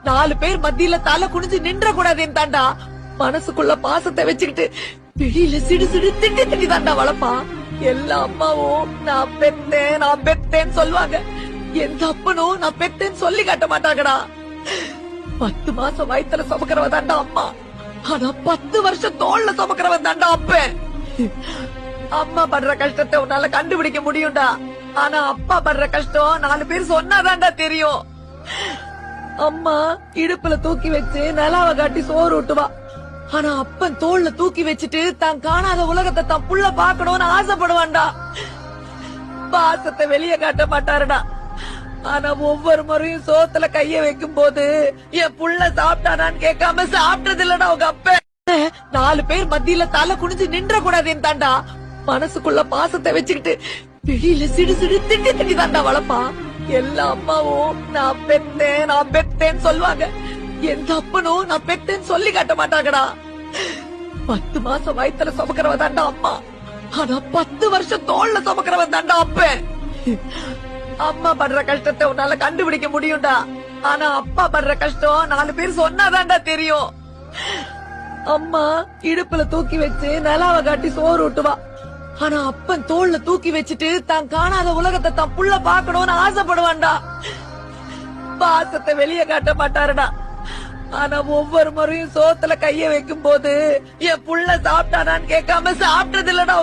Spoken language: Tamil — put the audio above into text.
4 பேர் மத்தியில தலை குனிஞ்சு நின்ற கூடாதுன்னு தாண்டா மனசுக்குள்ள பாசத்தை வச்சுக்கிட்டு வெளியில சிடு சிடு திட்டி திட்டி தாண்டா வளர்ப்பான். எல்லா அம்மாவும் நான் பெத்தேன்னு சொல்லுவாங்க. எந்த அப்பனும் நான் பெத்தேன்னு சொல்லி காட்ட மாட்டாங்கடா. 10 மாசம் வயித்துல சுமக்கிறவ தாண்டா அம்மா. ஆனா 10 வருஷம் தோல்ல சுமக்கிறவன் தாண்டா அப்பன். அம்மா படுற கஷ்டத்தை உன்னால கண்டுபிடிக்க முடியும்டா. ஆனா அப்பா படுற கஷ்டம் 4 பேர் சொன்னாதான்டா தெரியும். அம்மா இடுப்புல தூக்கி வச்சு நிலாவ காட்டி சோறு ஊட்டுவா. ஆனா அப்பன் தோல்ல தூக்கி வச்சுட்டு தான் காணாத உலகத்தை தான் புள்ள பாக்கணும்னு ஆசைப்படுவான்டா. பாசத்தை வெளியே காட்ட மாட்டாருடா. ஆனா ஒவ்வொரு முறையும் சோத்துல கைய வைக்கும் போது என் புள்ள சாப்பிட்டானான்னு கேட்காம சாப்பிட்டது இல்லடா உங்க அப்ப. 4 பேர் மத்தியில தலை குனிஞ்சு நின்ற கூடாதுன்னு தாண்டா மனசுக்குள்ள பாசத்தை வச்சுக்கிட்டு வெளியில சிடு சிடு திட்டி திட்டி தாண்டா வளர்ப்பான். எல்லா அம்மாவும் நான் பெத்தேன்னு சொல்லுவாங்க. எந்த அப்பனும் நான் பெத்தேன்னு சொல்லி காட்ட மாட்டாங்கடா. 10 மாசம் வயித்துல சுமக்கிறவ தாண்டா அம்மா. ஆனா 10 வருஷம் தோல்ல சுமக்கிறவன் தாண்டா அப்பன். அம்மா படுற கஷ்டத்தை உன்னால கண்டுபிடிக்க முடியும்டா. ஆனா அப்பா படுற கஷ்டம் 4 பேர் சொன்னாதான்டா தெரியும். அம்மா இடுப்புல தூக்கி வச்சு நிலாவ காட்டி சோறு ஊட்டுவா. ஆனா அப்பன் தோல்ல தூக்கி வச்சுட்டு தான் காணாத உலகத்தை தான் புள்ள பாக்கணும்னு ஆசைப்படுவான்டா. பாசத்தை வெளியே காட்ட மாட்டாருடா. ஆனா ஒவ்வொரு முறையும் சோத்துல கைய வைக்கும் போது என் புள்ள சாப்பிட்டானான்னு கேட்காம சாப்பிட்டது இல்லடா.